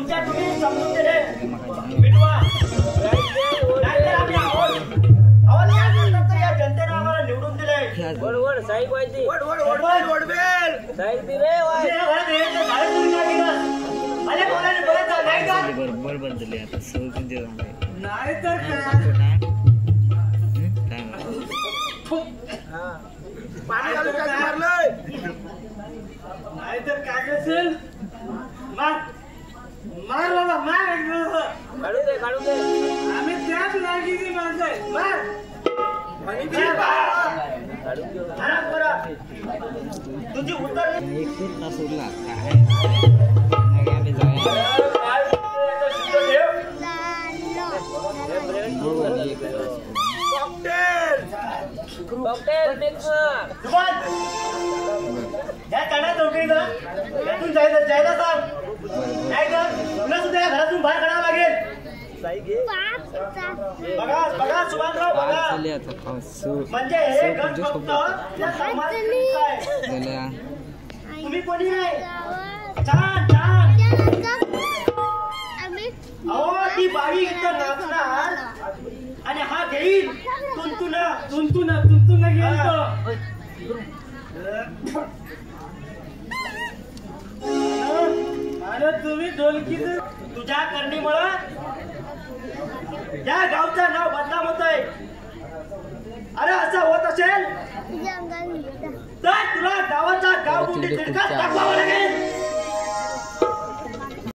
तुमच्या तुम्ही समजून दिले मिटवा नाहीतर आम्ही आहोत काय करतात तर या जनतेने आम्हाला निवडून दिले वड साई पाहिजे वडबेल साई दिले अरे बोलाने बघत नाही का बरोबर दिले आता सगळं ते नाही तर पाणी घालून काय मारलंय नाही तर काय असेल मार मार बाबा मार काढू दे आम्ही त्याच लायकीची माणसं आहे मार आराम करा तुझी उत्तर एक तास उरला काय आम्ही जाऊया कॉकटेल मिक्स जुबान या काढा चौकीला यातून जायला सांग नाही तर तुला सुद्धा या घरातून बाहेर काढावं लागेल बघा बघा सुभानराव बघा म्हणजे हे घर फक्त या समाजाचं आहे तुम्ही कोणी नाही छान छान अहो ती बाई इथं नाचणार आणि हा घेईल तुंतुना घेईल तो अरे तुम्ही ढोलकी तुझ्या करणीमुळं या गावचं नाव बदनाम होतंय अरे असं होत असेल तर तुला गावाचा गाव कुठे तिरका दाखवावा लागेल